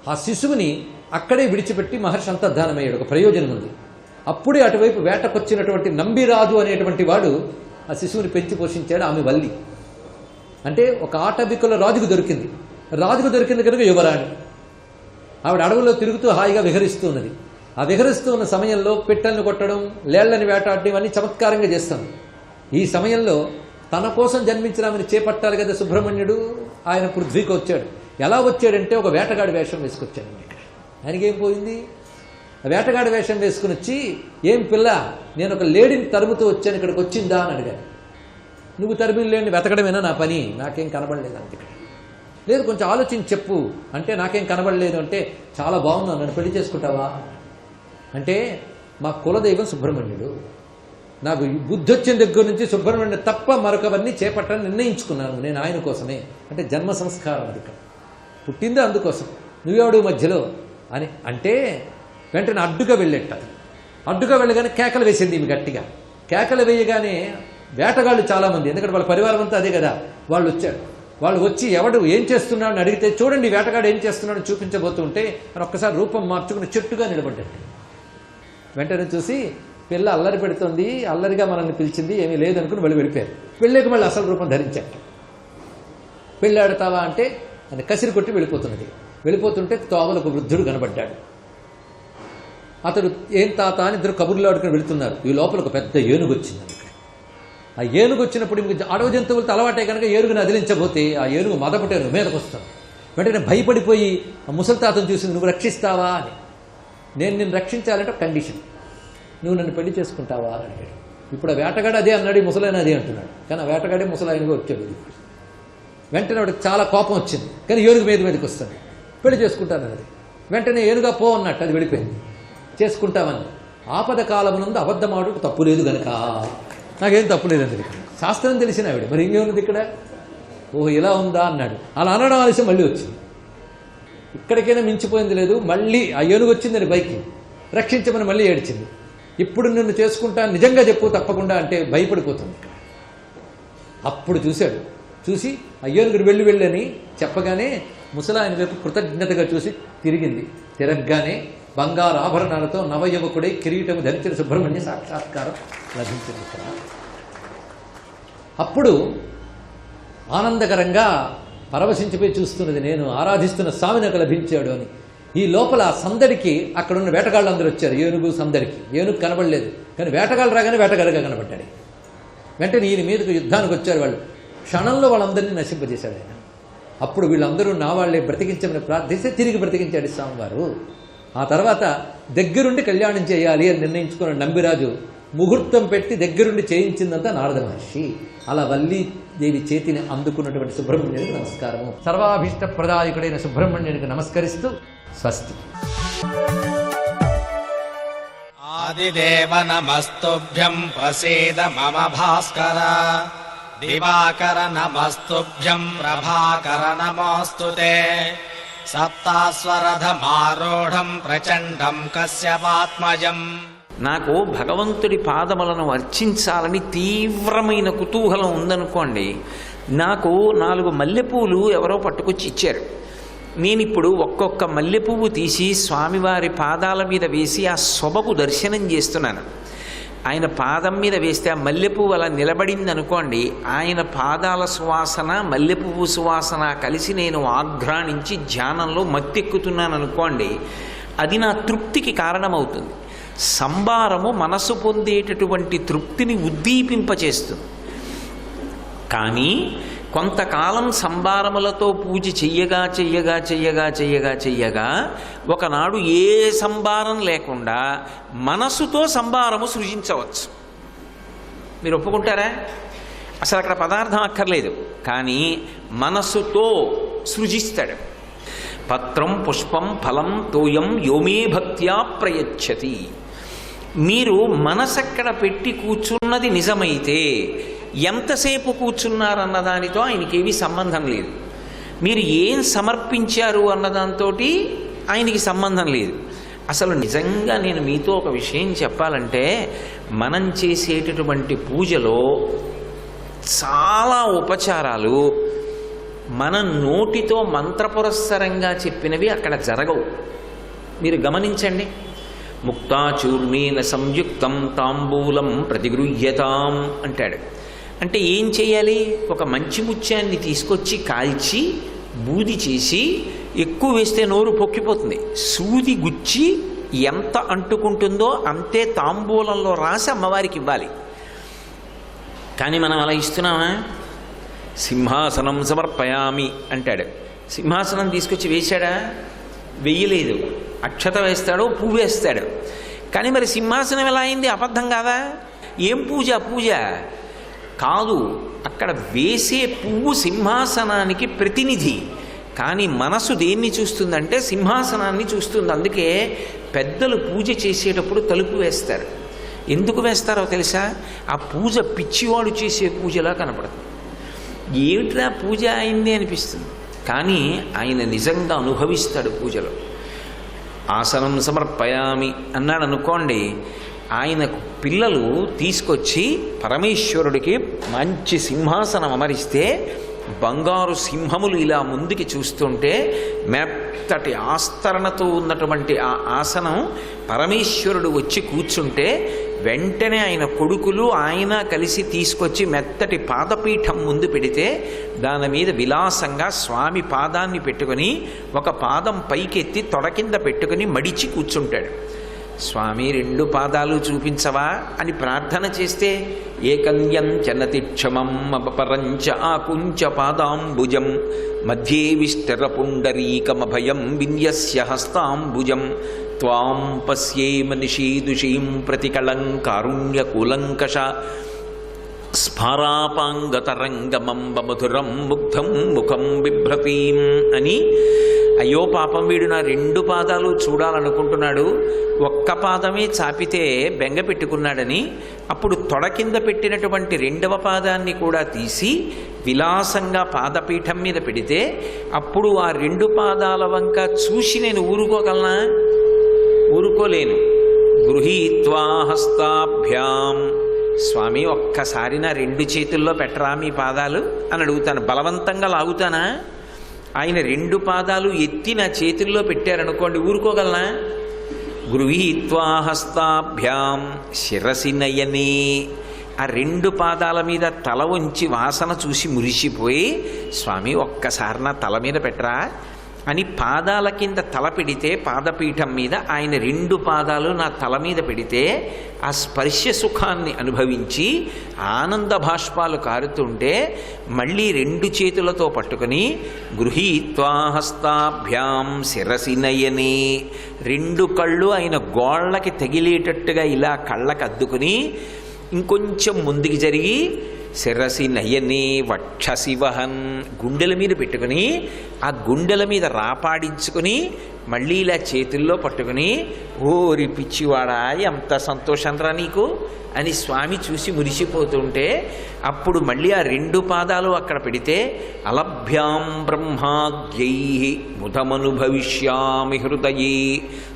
ఆ శిశువుని అక్కడే విడిచిపెట్టి మహర్షి అంతర్ధానమయ్యాడు. ఒక ప్రయోజనం ఉంది. అప్పుడే అటువైపు వేటకొచ్చినటువంటి నంబిరాజు అనేటువంటి వాడు ఆ శిశువుని పెంచి పోషించాడు. ఆమె వల్లి అంటే ఒక ఆటవికుల రాజుకు దొరికింది. రాజుకు దొరికింది కనుక యువరాణి. ఆవిడ అడవుల్లో తిరుగుతూ హాయిగా విహరిస్తూ ఉన్నది. ఆ విహరిస్తూ ఉన్న సమయంలో పిట్టల్ని కొట్టడం, లేళ్లని వేటాడడం అన్ని చమత్కారంగా చేస్తాం. ఈ సమయంలో తన కోసం జన్మించిన ఆమెను చేపట్టాలి కదా సుబ్రహ్మణ్యుడు. ఆయన పృథ్వీకి వచ్చాడు. ఎలా వచ్చాడంటే ఒక వేటగాడి వేషం వేసుకొచ్చాడు. ఆయనకేం పోయింది? ఆ వేటగాడి వేషం వేసుకుని వచ్చి, ఏం పిల్ల, నేను ఒక లేడీని తరుముతూ వచ్చాను, ఇక్కడికి వచ్చిందా అని అడిగాను. నువ్వు తరిమి లేని వెతకడమేనా నా పని? నాకేం కనబడలేదు అంతే. లేదు, కొంచెం ఆలోచించి చెప్పు అంటే నాకేం కనబడలేదు అంటే, చాలా బాగున్నాను, నన్ను పెళ్లి చేసుకుంటావా అంటే, మా కులదైవం సుబ్రహ్మణ్యుడు, నాకు బుద్ధి వచ్చిన దగ్గర నుంచి సుబ్రహ్మణ్యుడు తప్ప మరొకవన్నీ చేపట్టాలని నిర్ణయించుకున్నాను నేను ఆయన కోసమే. అంటే జన్మ సంస్కారం అది. పుట్టిందో అందుకోసం, నువ్వెవడు మధ్యలో అని అంటే వెంటనే అడ్డుగా వెళ్ళేట. అడ్డుగా వెళ్ళగానే కేకలు వేసింది ఈమె గట్టిగా. కేకలు వేయగానే వేటగాళ్ళు చాలామంది, ఎందుకంటే వాళ్ళ పరివారం అంతా అదే కదా, వాళ్ళు వచ్చారు. వాళ్ళు వచ్చి ఎవడు ఏం చేస్తున్నాడు అని అడిగితే, చూడండి వేటగాడు ఏం చేస్తున్నాడు చూపించబోతుంటే అని ఒక్కసారి రూపం మార్చుకుని చెట్టుగా నిలబడ్డాడు. వెంటనే చూసి పిల్ల అల్లరి పెడుతుంది, అల్లరిగా మనల్ని పిలిచింది, ఏమీ లేదనుకుని వెళ్ళిపోయారు. వెళ్ళాక మళ్ళీ అసలు రూపం ధరించాడు. పెళ్ళాడతావా అంటే అని కసిరి కొట్టి వెళ్ళిపోతున్నది. వెళ్ళిపోతుంటే తోవలకు వృద్ధుడు కనబడ్డాడు. అతడు ఏం తాత అని ఇద్దరు కబుర్లు ఆడుకుని వెళుతున్నారు. ఈ లోపల ఒక పెద్ద ఏనుగు వచ్చింది. ఆ ఏనుగు వచ్చినప్పుడు ఇంక అడవి జంతువులతో అలవాటే కనుక ఏనుగుని అదిలించబోతే ఆ ఏనుగు మదపటేను మీదకు వస్తాను. వెంటనే భయపడిపోయి ఆ ముసలి తాతను చూసి, నువ్వు రక్షిస్తావా అని. నేను నిన్ను రక్షించాలంటే కండిషన్, నువ్వు నన్ను పెళ్లి చేసుకుంటావా అని అడిగాడు. ఇప్పుడు ఆ వేటగాడు అదే అన్నాడు, ఈ ముసలాయన అదే అంటున్నాడు. కానీ ఆ వేటగాడే ముసలాయనగా వచ్చాడు. వెంటనే వాడికి చాలా కోపం వచ్చింది. కానీ ఏనుగు మీదకి వస్తాడు. పెళ్లి చేసుకుంటానన్నది. వెంటనే ఏనుగా పో అన్నట్టు అది వెళ్ళిపోయింది. చేసుకుంటామని. ఆపద కాలమునందు అబద్ధమాడుకు తప్పు లేదు గనక, నాకేం తప్పు లేదండి. శాస్త్రం తెలిసిన ఆవిడ, మరి ఇంకేమున్నది ఇక్కడ? ఓహో ఇలా ఉందా అన్నాడు. అలా అనడం ఆలస్యం మళ్ళీ వచ్చింది. ఇక్కడికైనా మించిపోయింది లేదు. మళ్ళీ ఆ ఏనుగు వచ్చిందని పైకి రక్షించమని మళ్ళీ ఏడ్చింది. ఇప్పుడు నిన్ను చేసుకుంటా, నిజంగా చెప్పు తప్పకుండా అంటే భయపడిపోతుంది. అప్పుడు చూశాడు. చూసి ఆ ఏనుగురు వెళ్ళి అని చెప్పగానే ముసలాయన వైపు కృతజ్ఞతగా చూసి తిరిగింది. తిరగగానే బంగారు ఆభరణాలతో నవయువకుడై కిరీటము ధరించిన సుబ్రహ్మణ్య సాక్షాత్కారం లభించింది. అప్పుడు ఆనందకరంగా పరవశించిపోయి చూస్తున్నది, నేను ఆరాధిస్తున్న స్వామి నాకు లభించాడు అని. ఈ లోపల సందడికి అక్కడున్న వేటగాళ్ళందరూ వచ్చారు. ఏనుగు సందడికి ఏనుగు కనబడలేదు, కానీ వేటగాళ్ళు రాగానే వేటగాడిగా కనబడ్డాడు. వెంటనే ఈయన మీదకు యుద్ధానికి వచ్చారు వాళ్ళు. క్షణంలో వాళ్ళందరినీ నశింపజేశాడు ఆయన. అప్పుడు వీళ్ళందరూ నా వాళ్ళే బ్రతికించమని ప్రార్థిస్తే తిరిగి బ్రతికించాడు స్వామివారు. ఆ తర్వాత దగ్గరుండి కళ్యాణం చేయాలి అని నిర్ణయించుకున్న నంబిరాజు ముహూర్తం పెట్టి దగ్గరుండి చేయించిందంతా నారద మహర్షి. అలా వల్లి దేవి చేతిని అందుకున్నటువంటి సుబ్రహ్మణ్యునికి నమస్కారము. సర్వాభీష్ట ప్రదాయకుడైన సుబ్రహ్మణ్యునికి నమస్కరిస్తూ స్వస్తి. ఆదిదేవ నమస్తుభ్యం ప్రసీద మమ భాస్కర. దివాకర నమస్తుభ్యం ప్రభాకర నమోస్తుతే. సప్తాస్వరథమారూఢం ప్రచండం కశ్యపాత్మజం. నాకు భగవంతుడి పాదములను అర్చించాలని తీవ్రమైన కుతూహలం ఉందనుకోండి, నాకు 4 మల్లెపూలు ఎవరో పట్టుకొచ్చి ఇచ్చారు. నేనిప్పుడు ఒక్కొక్క మల్లెపువ్వు తీసి స్వామివారి పాదాల మీద వేసి ఆ శోభకు దర్శనం చేస్తున్నాను. ఆయన పాదం మీద వేస్తే ఆ మల్లెపువ్వు అలా నిలబడింది అనుకోండి, ఆయన పాదాల సువాసన మల్లెపువ్వు సువాసన కలిసి నేను ఆఘ్రాణించి ధ్యానంలో మత్తెక్కుతున్నాను అనుకోండి, అది నా తృప్తికి కారణమవుతుంది. సంబారము మనసు పొందేటటువంటి తృప్తిని ఉద్దీపింపచేస్తుంది. కానీ కొంతకాలం సంబారములతో పూజ చెయ్యగా చెయ్యగా చెయ్యగా చెయ్యగా చెయ్యగా ఒకనాడు ఏ సంబారం లేకుండా మనసుతో సంబారము సృజించవచ్చు. మీరు ఒప్పుకుంటారా? అసలు అక్కడ పదార్థం అక్కర్లేదు, కానీ మనసుతో సృజిస్తాడు. పత్రం పుష్పం ఫలం తోయం యోమే భక్త్యా ప్రయచ్చతి. మీరు మనసక్కడ పెట్టి కూర్చున్నది నిజమైతే ఎంతసేపు కూర్చున్నారన్న దానితో ఆయనకేమీ సంబంధం లేదు. మీరు ఏం సమర్పించారు అన్నదాంతో ఆయనకి సంబంధం లేదు. అసలు నిజంగా నేను మీతో ఒక విషయం చెప్పాలంటే, మనం చేసేటటువంటి పూజలో చాలా ఉపచారాలు మన నోటితో మంత్రపురస్సరంగా చెప్పినవి అక్కడ జరగవు. మీరు గమనించండి. ముక్తాచూర్ణేన సంయుక్తం తాంబూలం ప్రతిగృహ్యతాం అంటాడు. అంటే ఏం చేయాలి? ఒక మంచి ముత్యాన్ని తీసుకొచ్చి కాల్చి బూది చేసి ఎక్కువ వేస్తే నోరు పొక్కిపోతుంది. సూది గుచ్చి ఎంత అంటుకుంటుందో అంతే తాంబూలంలో రాసి అమ్మవారికి ఇవ్వాలి. కానీ మనం అలా ఇస్తున్నామా? సింహాసనం సమర్పయామి అంటాడు. సింహాసనం తీసుకొచ్చి వేశాడా? వెయ్యలేదు. అక్షత వేస్తాడు, పువ్వు వేస్తాడు. కానీ మరి సింహాసనం ఎలా అయింది? అబద్ధం కాదా? ఏం పూజ? పూజ కాదు. అక్కడ వేసే పువ్వు సింహాసనానికి ప్రతినిధి, కానీ మనసు దేన్ని చూస్తుందంటే సింహాసనాన్ని చూస్తుంది. అందుకే పెద్దలు పూజ చేసేటప్పుడు తలుపు వేస్తారు. ఎందుకు వేస్తారో తెలుసా? ఆ పూజ పిచ్చివాడు చేసే పూజలా కనపడుతుంది. ఏమిట్రా పూజ అయింది అనిపిస్తుంది, కానీ ఆయన నిజంగా అనుభవిస్తాడు పూజలో. ఆసనం సమర్పయామి అన్నాడు అనుకోండి, ఆయనకు పిల్లలు తీసుకొచ్చి పరమేశ్వరుడికి మంచి సింహాసనం అమరిస్తే బంగారు సింహములు ఇలా ముందుకి చూస్తుంటే మెత్తటి ఆస్తరణతో ఉన్నటువంటి ఆ ఆసనం పరమేశ్వరుడు వచ్చి కూర్చుంటే వెంటనే ఆయన కొడుకులు ఆయన కలిసి తీసుకొచ్చి మెత్తటి పాదపీఠం ముందు పెడితే దాని మీద విలాసంగా స్వామి పాదాన్ని పెట్టుకొని ఒక పాదం పైకెత్తి తొడ కింద పెట్టుకుని మడిచి కూర్చుంటాడు. స్వామి 2 పాదాలు చూపించవా అని ప్రార్థన చేస్తే ఏకన్యం చనతి క్షమం అపరంచ ఆకుంచ పాదాంబుజం మధ్యే విష్టర పుండరీకమభయం విన్యస్య హస్తాంబుజం త్వాం పశ్యేమ నిషీదుషీం ప్రతికళంకారుణ్యకులంకష స్ఫారాపాంగతరంగమంబ మధురం ముగ్ధం ముఖం బిభ్రతీం అని. అయ్యో పాపం, వీడు నా 2 పాదాలు చూడాలనుకుంటున్నాడు, ఒక్క పాదమే చాపితే బెంగ పెట్టుకున్నాడని అప్పుడు తొడ కింద పెట్టినటువంటి 2వ పాదాన్ని కూడా తీసి విలాసంగా పాదపీఠం మీద పెడితే అప్పుడు ఆ 2 పాదాల వంక చూసి నేను ఊరుకోగలనా? ఊరుకోలేను. గృహీత్వా హస్తాభ్యాం, స్వామి ఒక్కసారి నా 2 చేతుల్లో పెట్టరా మీ పాదాలు అని అడుగుతాను. బలవంతంగా లాగుతానా? ఆయన 2 పాదాలు ఎత్తి నా చేతుల్లో పెట్టారనుకోండి, ఊరుకోగలనా? గృహీత్వా హస్తాభ్యాం శిరసి నయనే, ఆ 2 పాదాల మీద తల ఉంచి వాసన చూసి మురిసిపోయి స్వామి ఒక్కసారి నా తల మీద పెట్టరా అని పాదాల కింద తల పెడితే పాదపీఠం మీద ఆయన 2 పాదాలు నా తల మీద పెడితే ఆ స్పర్శ సుఖాన్ని అనుభవించి ఆనంద భాష్పాలు కారుతుంటే మళ్ళీ 2 చేతులతో పట్టుకుని గృహీత్వా హస్తాభ్యాం శిరసి నయనే, 2 కళ్ళు ఆయన గోళ్ళకి తగిలేటట్టుగా ఇలా కళ్ళకి అద్దుకుని ఇంకొంచెం ముందుకి జరిగి శిరసి నయనే వక్షసి వహన్, గుండెల మీద పెట్టుకుని ఆ గుండెల మీద రాపాడించుకుని మళ్ళీ ఇలా చేతుల్లో పట్టుకుని ఓరి పిచ్చివాడా ఎంత సంతోషంరా నీకు అని స్వామి చూసి మురిసిపోతుంటే అప్పుడు మళ్ళీ ఆ 2 పాదాలు అక్కడ పెడితే అలభ్యాం బ్రహ్మాద్యై ముదమనుభవిష్యామి హృదయే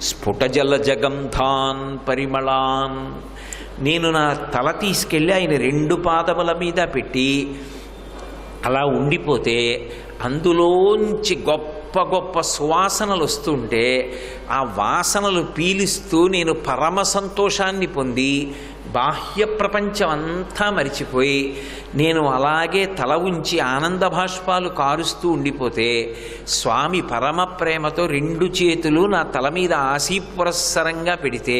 స్ఫుటజల జగంధాన్ పరిమళాన్. నేను నా తల తీసుకెళ్ళి ఆయన 2 పాదముల మీద పెట్టి అలా ఉండిపోతే అందులోంచి గొప్ప గొప్ప సువాసనలు వస్తుంటే ఆ వాసనలు పీలిస్తూ నేను పరమ సంతోషాన్ని పొంది బాహ్య ప్రపంచం అంతా మరిచిపోయి నేను అలాగే తల ఉంచి ఆనంద భాష్పాలు కారుస్తూ ఉండిపోతే స్వామి పరమ ప్రేమతో 2 చేతులు నా తల మీద ఆశీపురస్సరంగా పెడితే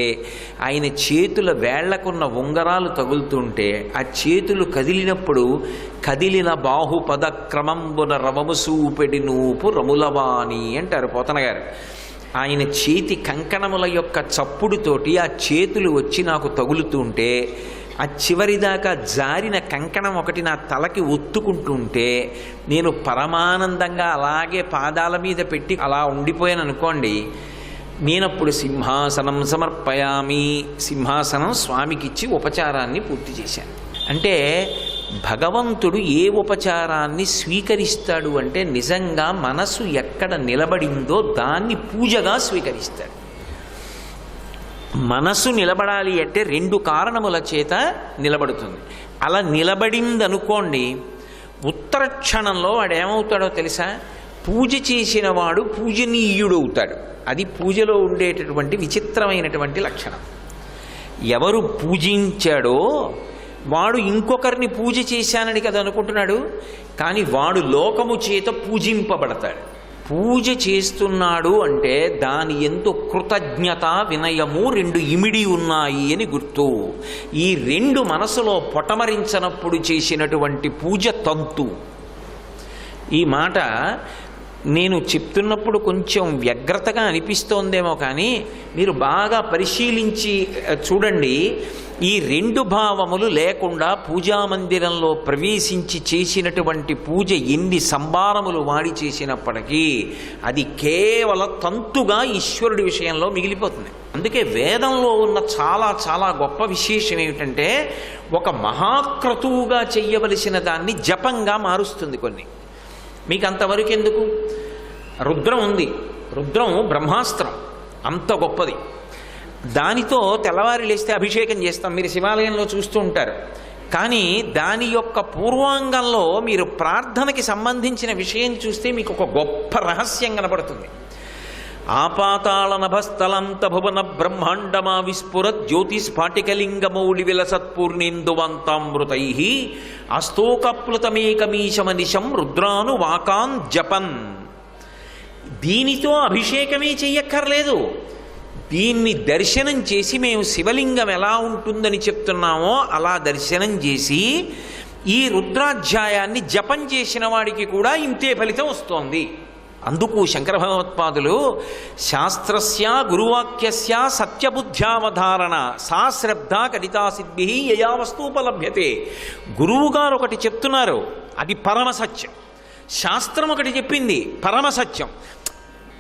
ఆయన చేతుల వేళ్లకున్న ఉంగరాలు తగులుతుంటే ఆ చేతులు కదిలినప్పుడు కదిలిన బాహుపద క్రమంబున రమము సూపెడి నూపు రములవాణి అంటారు పోతన గారు. ఆయన చేతి కంకణముల యొక్క చప్పుడుతోటి ఆ చేతులు వచ్చి నాకు తగులుతుంటే ఆ చివరిదాకా జారిన కంకణం ఒకటి నా తలకి ఒత్తుకుంటుంటే నేను పరమానందంగా అలాగే పాదాల మీద పెట్టి అలా ఉండిపోయాను అనుకోండి. నేనప్పుడు సింహాసనం సమర్పయామి, సింహాసనం స్వామికిచ్చి ఉపచారాన్ని పూర్తి చేశాను. అంటే భగవంతుడు ఏ ఉపచారాన్ని స్వీకరిస్తాడు అంటే నిజంగా మనసు ఎక్కడ నిలబడిందో దాన్ని పూజగా స్వీకరిస్తాడు. మనసు నిలబడాలి అంటే 2 కారణముల చేత నిలబడుతుంది. అలా నిలబడిందనుకోండి, ఉత్తర క్షణంలో వాడు ఏమవుతాడో తెలుసా? పూజ చేసిన వాడు పూజనీయుడవుతాడు. అది పూజలో ఉండేటటువంటి విచిత్రమైనటువంటి లక్షణం. ఎవరు పూజించాడో వాడు ఇంకొకరిని పూజ చేశానని కదా అనుకుంటున్నాడు, కానీ వాడు లోకము చేత పూజింపబడతాడు. పూజ చేస్తున్నాడు అంటే దాని ఎంతో కృతజ్ఞత వినయము 2 ఇమిడి ఉన్నాయి అని గుర్తు. ఈ 2 మనసులో పొటమరించనప్పుడు చేసినటువంటి పూజ తంతు. ఈ మాట నేను చెప్తున్నప్పుడు కొంచెం వ్యగ్రతగా అనిపిస్తోందేమో, కానీ మీరు బాగా పరిశీలించి చూడండి. ఈ 2 భావములు లేకుండా పూజామందిరంలో ప్రవేశించి చేసినటువంటి పూజ ఎన్ని సంభారములు వాడి చేసినప్పటికీ అది కేవలం తంతుగా ఈశ్వరుడి విషయంలో మిగిలిపోతుంది. అందుకే వేదంలో ఉన్న చాలా చాలా గొప్ప విశేషం ఏమిటంటే ఒక మహాక్రతువుగా చెయ్యవలసిన దాన్ని జపంగా మారుస్తుంది కొన్ని. మీకు అంతవరకు ఎందుకు? రుద్రం ఉంది, రుద్రం బ్రహ్మాస్త్రం, అంత గొప్పది. దానితో తెల్లవారి లేస్తే అభిషేకం చేస్తాం, మీరు శివాలయంలో చూస్తూ ఉంటారు. కానీ దాని యొక్క పూర్వాంగంలో మీరు ప్రార్థనకి సంబంధించిన విషయం చూస్తే మీకు ఒక గొప్ప రహస్యం కనపడుతుంది. ఆపాతాళ నభస్థలంత భువన బ్రహ్మాండమా విస్ఫురత్ జ్యోతిస్ఫాటికలింగమౌళి విలసత్పూర్ణేందువంతామృతై అస్తోకప్లుతమేకమీశమనిశం రుద్రాను వాకాన్ జపన్. దీనితో అభిషేకమే చెయ్యక్కర్లేదు. దీన్ని దర్శనం చేసి మేము శివలింగం ఎలా ఉంటుందని చెప్తున్నామో అలా దర్శనం చేసి ఈ రుద్రాధ్యాయాన్ని జపం చేసిన వాడికి కూడా ఇంతే ఫలితం వస్తోంది. అందుకు శంకర భగవత్పాదులు శాస్త్రస్య గురువాక్యస్య సత్యబుద్ధ్యావధారణ సా శ్రద్ధ కడితా సిద్ధి యయా వస్తూపలభ్యతే. గురువుగారు ఒకటి చెప్తున్నారు, అది పరమసత్యం. శాస్త్రం ఒకటి చెప్పింది, పరమసత్యం.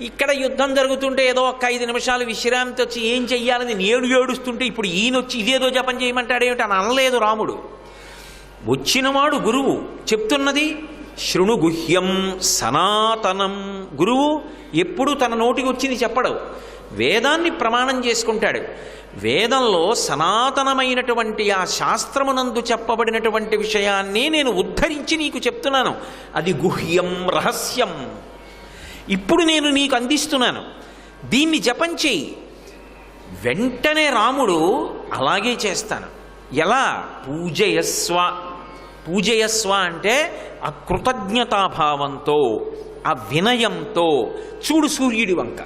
ఇక్కడ యుద్ధం జరుగుతుంటే ఏదో ఒక 5 నిమిషాలు విశ్రాంతి వచ్చి ఏం చెయ్యాలని నేను ఏడుస్తుంటే ఇప్పుడు ఈయనొచ్చి ఇదేదో జపం చేయమంటాడేమిటి అని అనలేదు రాముడు. వచ్చినవాడు గురువు చెప్తున్నది శృణు గుహ్యం సనాతనం. గురువు ఎప్పుడు తన నోటికి వచ్చింది చెప్పడు, వేదాన్ని ప్రమాణం చేసుకుంటాడు. వేదంలో సనాతనమైనటువంటి ఆ శాస్త్రమునందు చెప్పబడినటువంటి విషయాన్ని నేను ఉద్ధరించి నీకు చెప్తున్నాను. అది గుహ్యం, రహస్యం. ఇప్పుడు నేను నీకు అందిస్తున్నాను, దీన్ని జపం చెయ్యి. వెంటనే రాముడు అలాగే చేస్తాను. ఎలా? పూజయస్వ. పూజయస్వ అంటే ఆ కృతజ్ఞతాభావంతో, ఆ వినయంతో. చూడు సూర్యుడి వంక.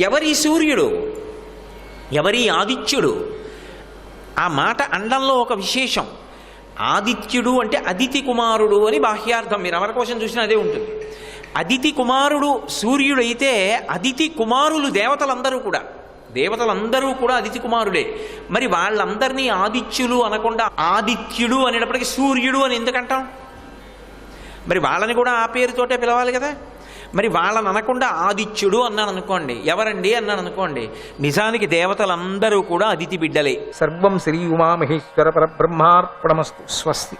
ఎవరి సూర్యుడు? ఎవరి ఆదిత్యుడు? ఆ మాట అండంలో ఒక విశేషం. ఆదిత్యుడు అంటే అదితి కుమారుడు అని బాహ్యార్థం. మీరు ఎవరి కోసం చూసినా అదే ఉంటుంది. అదితి కుమారుడు సూర్యుడైతే అదితి కుమారులు దేవతలందరూ కూడా అదితి కుమారుడే. మరి వాళ్ళందరినీ ఆదిత్యులు అనకుండా ఆదిత్యుడు అనేటప్పటికీ సూర్యుడు అని ఎందుకంటాం? మరి వాళ్ళని కూడా ఆ పేరుతోటే పిలవాలి కదా. మరి వాళ్ళని అనకుండా ఆదిత్యుడు అన్నాను అనుకోండి, ఎవరండి అన్నాను అనుకోండి, నిజానికి దేవతలందరూ కూడా అదితి బిడ్డలే. సర్వం శ్రీ ఉమామహేశ్వర పరబ్రహ్మార్పణమస్తు. స్వస్తి.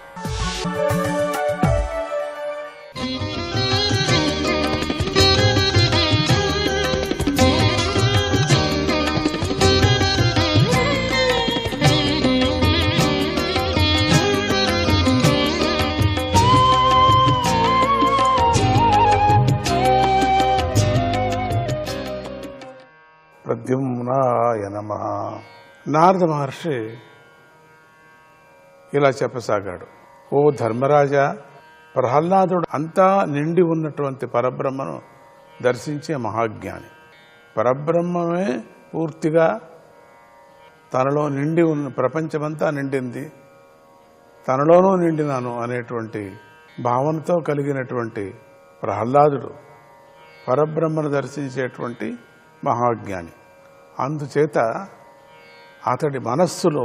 ప్రద్యుమ్నాయ నమః. నారద మహర్షి ఇలా చెప్పసాగాడు. ఓ ధర్మరాజా, ప్రహ్లాదుడు అంతా నిండి ఉన్నటువంటి పరబ్రహ్మను దర్శించే మహాజ్ఞాని. పరబ్రహ్మమే పూర్తిగా తనలో నిండి ఉన్న, ప్రపంచమంతా నిండింది, తనలోనూ నిండినాను అనేటువంటి భావనతో కలిగినటువంటి ప్రహ్లాదుడు పరబ్రహ్మను దర్శించేటువంటి మహాజ్ఞాని. అందుచేత అతడి మనస్సులో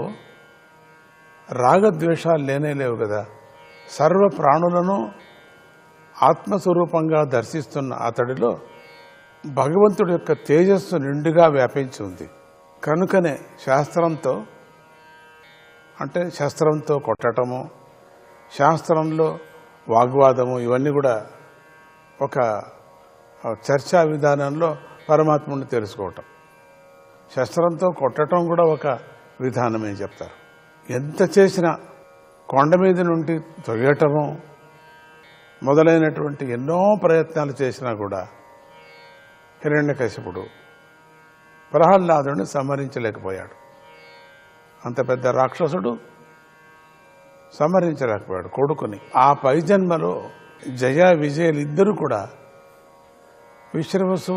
రాగద్వేషాలు లేనే లేవు కదా. సర్వ ప్రాణులను ఆత్మస్వరూపంగా దర్శిస్తున్న అతడిలో భగవంతుడి యొక్క తేజస్సు నిండుగా వ్యాపించి ఉంది. కనుకనే శస్త్రంతో కొట్టటము, శాస్త్రంలో వాగ్వాదము, ఇవన్నీ కూడా ఒక చర్చా విధానంలో పరమాత్ముడిని తెలుసుకోవటం. శస్త్రంతో కొట్టడం కూడా ఒక విధానమే చెప్తారు. ఎంత చేసినా కొండ మీద నుండి తొయ్యటము మొదలైనటువంటి ఎన్నో ప్రయత్నాలు చేసినా కూడా హిరణ్యకశిపుడు ప్రహ్లాదుడిని సంహరించలేకపోయాడు. అంత పెద్ద రాక్షసుడు సంహరించలేకపోయాడు కొడుకుని. ఆ పై జన్మలో జయ విజయులు ఇద్దరు కూడా విశ్రవసు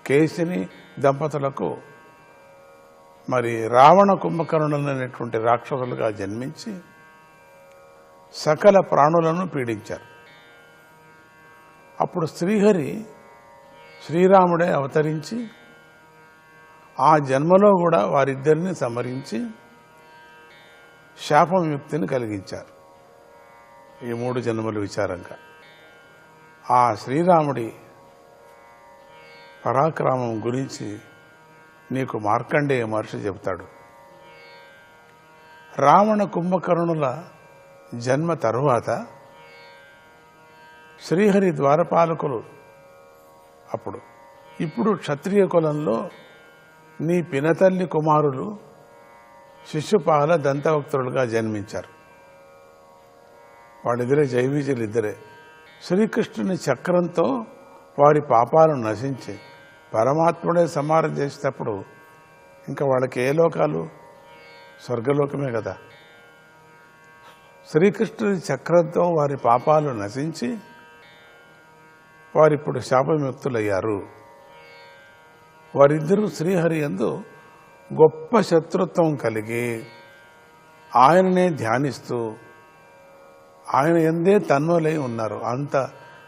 కేశిని దంపతులకు మరి రావణ కుంభకర్ణులు అనేటువంటి రాక్షసులుగా జన్మించి సకల ప్రాణులను పీడించారు. అప్పుడు శ్రీరాముడే అవతరించి ఆ జన్మలో కూడా వారిద్దరిని సంహరించి శాపవిముక్తిని కలిగించారు. ఈ 3 జన్మల విచారంగా ఆ శ్రీరాముడి పరాక్రమం గురించి నీకు మార్కండేయ మహర్షి చెబుతాడు. రావణ కుంభకర్ణుల జన్మ తరువాత శ్రీహరి ద్వారపాలకులు ఇప్పుడు క్షత్రియ కులంలో నీ పినతల్లి కుమారులు శిశుపాల దంతవక్తులుగా జన్మించారు. వాళ్ళిద్దరే జైవిజయులు ఇద్దరే. శ్రీకృష్ణుని చక్రంతో వారి పాపాలను నశించి పరమాత్ముడే సంహారం చేసేటప్పుడు ఇంకా వాళ్ళకి ఏ లోకాలు? స్వర్గలోకమే కదా. శ్రీకృష్ణుని చక్రంతో వారి పాపాలు నశించి వారిప్పుడు శాపవిముక్తులయ్యారు. వారిద్దరూ శ్రీహరి యందు గొప్ప శత్రుత్వం కలిగి ఆయననే ధ్యానిస్తూ ఆయన ఎందే తన్మయులై ఉన్నారు. అంత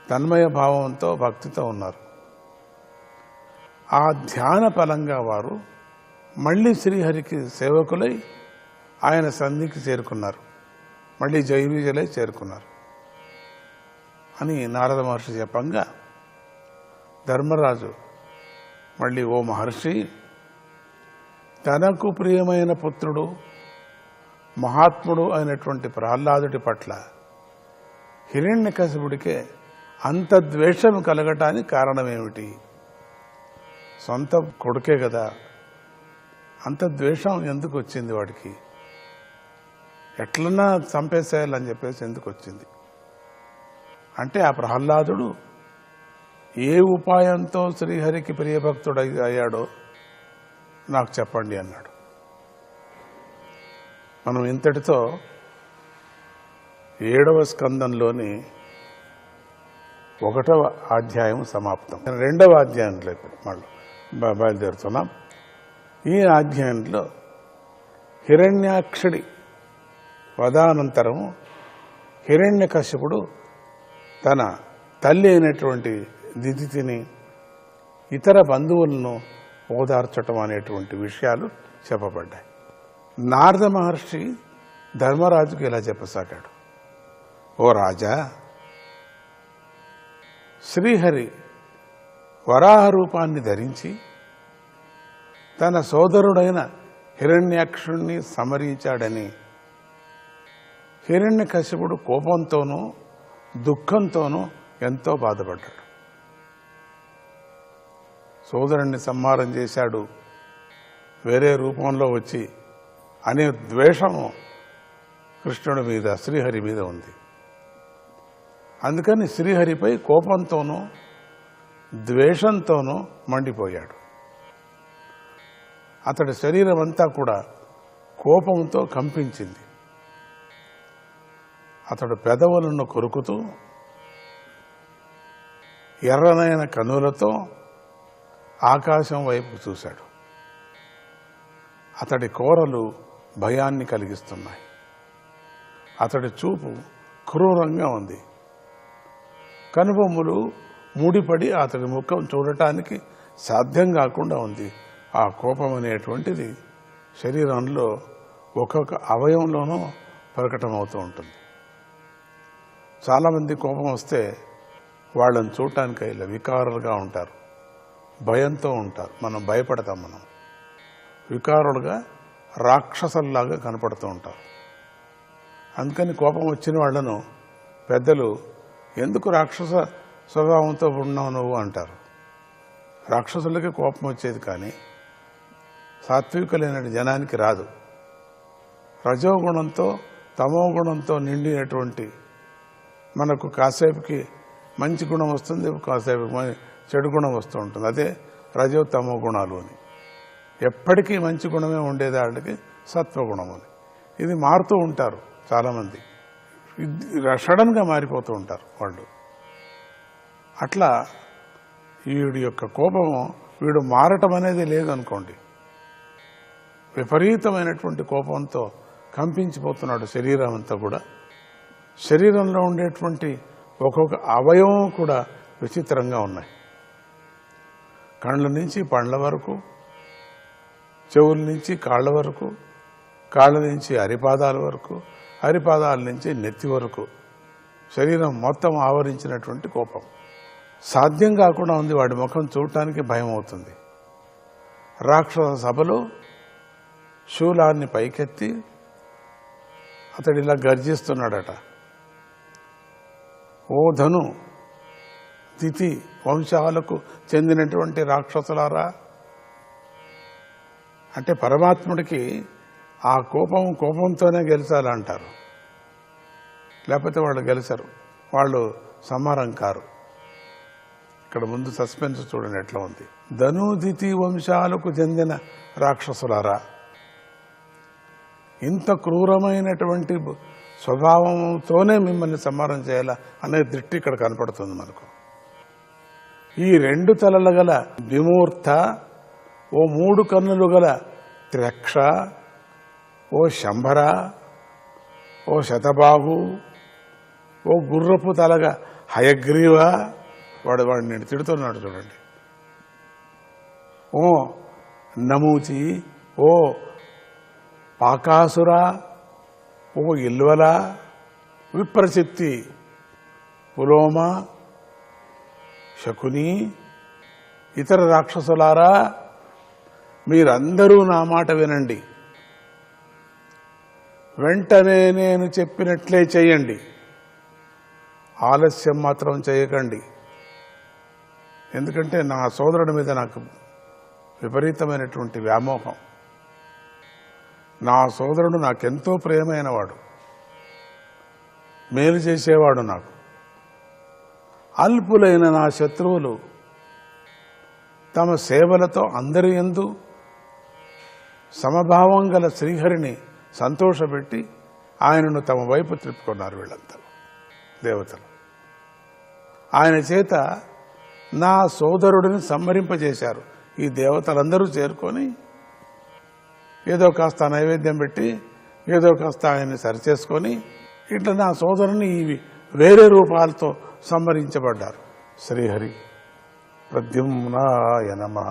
తన్మయ భావంతో భక్తితో ఉన్నారు. ఆ ధ్యాన ఫలంగా వారు మళ్ళీ శ్రీహరికి సేవకులై ఆయన సంధికి చేరుకున్నారు. మళ్ళీ జైవిజయులై చేరుకున్నారు అని నారద మహర్షి చెప్పంగా ధర్మరాజు మళ్ళీ, ఓ మహర్షి, తనకు ప్రియమైన పుత్రుడు మహాత్ముడు అయినటువంటి ప్రహ్లాదుడి పట్ల హిరణ్యకశిపుడికే అంత ద్వేషం కలగటానికి కారణమేమిటి? సొంత కొడుకే కదా, అంత ద్వేషం ఎందుకు వచ్చింది వాడికి? ఎట్లన్నా చంపేసేయాలని చెప్పేసి ఎందుకు వచ్చింది అంటే, ఆ ప్రహ్లాదుడు ఏ ఉపాయంతో శ్రీహరికి ప్రియభక్తుడు అయ్యాడో నాకు చెప్పండి అన్నాడు. మనం ఇంతటితో 7వ స్కందంలోని 1వ అధ్యాయం సమాప్తం. 2వ అధ్యాయంలో ఇప్పుడు మళ్ళీ బయలుదేరుతున్నాం. ఈ అధ్యాయంలో హిరణ్యాక్షుడి వధానంతరం హిరణ్యకశిపుడు తన తల్లి అయినటువంటి దితిని ఇతర బంధువులను ఓదార్చటం అనేటువంటి విషయాలు చెప్పబడ్డాయి. నారద మహర్షి ధర్మరాజుకు ఇలా చెప్పసాగాడు. ఓ రాజా, శ్రీహరి వరాహ రూపాన్ని ధరించి తన సోదరుడైన హిరణ్యాక్షుణ్ణి సంహరించాడని హిరణ్యకశిపుడు కోపంతోనూ దుఃఖంతోనూ ఎంతో బాధపడ్డాడు. సోదరుణ్ణి సంహారం చేశాడు వేరే రూపంలో వచ్చి అనే ద్వేషము కృష్ణుడి మీద, శ్రీహరి మీద ఉంది. అందుకని శ్రీహరిపై కోపంతోనూ ద్వేషంతోనూ మండిపోయాడు. అతడి శరీరం అంతా కూడా కోపంతో కంపించింది. అతడు పెదవులను కొరుకుతూ ఎర్రనైన కన్నులతో ఆకాశం వైపు చూశాడు. అతడి కోరలు భయాన్ని కలిగిస్తున్నాయి. అతడి చూపు క్రూరంగా ఉంది. కనుబొమ్మలు ముడిపడి అతడి ముఖం చూడటానికి సాధ్యం కాకుండా ఉంది. ఆ కోపం అనేటువంటిది శరీరంలో ఒక్కొక్క అవయవంలోనూ ప్రకటమవుతూ ఉంటుంది. చాలామంది కోపం వస్తే వాళ్ళని చూడటానికి ఇలా వికారులుగా ఉంటారు, భయంతో ఉంటారు. మనం భయపడతాం. మనం వికారులుగా రాక్షసుల్లాగా కనపడుతూ ఉంటారు. అందుకని కోపం వచ్చిన వాళ్ళను పెద్దలు ఎందుకు రాక్షస స్వభావంతో ఉన్నావు నువ్వు అంటారు. రాక్షసులకి కోపం వచ్చేది కానీ సాత్వికులైన జనానికి రాదు. రజోగుణంతో తమోగుణంతో నిండినటువంటి మనకు కాసేపుకి మంచి గుణం వస్తుంది, కాసేపు చెడు గుణం వస్తూ ఉంటుంది. అదే రజో తమో గుణాలు అని. ఎప్పటికీ మంచి గుణమే ఉండేదానికి సత్వగుణం అని. ఇది మారుతూ ఉంటారు చాలామంది, సడన్గా మారిపోతూ ఉంటారు వాళ్ళు. అట్లా వీడి యొక్క కోపము, వీడు మారటం అనేది లేదనుకోండి, విపరీతమైనటువంటి కోపంతో కంపించిపోతున్నాడు శరీరం అంతా కూడా. శరీరంలో ఉండేటువంటి ఒక్కొక్క అవయవం కూడా విచిత్రంగా ఉన్నాయి. కళ్ళ నుంచి పండ్ల వరకు, చెవుల నుంచి కాళ్ళ వరకు, కాళ్ళ నుంచి అరిపాదాల వరకు, అరిపాదాల నుంచి నెత్తి వరకు శరీరం మొత్తం ఆవరించినటువంటి కోపం. సాధ్యం కాకుండా ఉంది. వాడి ముఖం చూడటానికి భయం అవుతుంది. రాక్షస సభలో శూలాన్ని పైకెత్తి అతడు ఇలా గర్జిస్తున్నాడట. ఓ ధను తిథి వంశాలకు చెందినటువంటి రాక్షసులారా, అంటే పరమాత్ముడికి ఆ కోపంతోనే గెలిచాలంటారు. లేకపోతే వాళ్ళు గెలిచారు, వాళ్ళు సంహారం కారు. ఇక్కడ ముందు సస్పెన్స్ చూడండి ఎట్లా ఉంది. ధనుదితి వంశాలకు చెందిన రాక్షసులారా, ఇంత క్రూరమైనటువంటి స్వభావంతోనే మిమ్మల్ని సంహారం చేయాలా అనే దృష్టి ఇక్కడ కనపడుతుంది మనకు. ఈ 2 తలలు గల విమూర్త, ఓ 3 కన్నులు గల త్రక్ష, ఓ శంభర, ఓ శతబాహు, ఓ గుర్రపు తలగా హయగ్రీవ. వాడిని నేను తిడుతున్నాడు చూడండి. ఓ నమూచి, ఓ పాకాసుర, ఓ ఇల్వల, విప్రచిత్తి, పులోమ, శకుని, ఇతర రాక్షసులారా, మీరందరూ నా మాట వినండి. వెంటనే నేను చెప్పినట్లే చేయండి. ఆలస్యం మాత్రం చేయకండి. ఎందుకంటే నా సోదరుడి మీద నాకు విపరీతమైనటువంటి వ్యామోహం. నా సోదరుడు నాకెంతో ప్రియమైనవాడు, మేలు చేసేవాడు నాకు. అల్పులైన నా శత్రువులు తమ సేవలతో అందరి యందు సమభావం గల శ్రీహరిని సంతోషపెట్టి ఆయనను తమ వైపు త్రిప్పుకున్నారు. వీళ్ళంతా దేవతలు ఆయన చేత నా సోదరుడిని సంహరింపజేశారు. ఈ దేవతలందరూ చేరుకొని ఏదో కాస్త నైవేద్యం పెట్టి, ఏదో కాస్త ఆయన్ని సరిచేసుకొని ఇట్లా నా సోదరుని వేరే రూపాలతో సంహరించబడ్డారు. శ్రీహరి ప్రద్యుమ్నాయ నమః.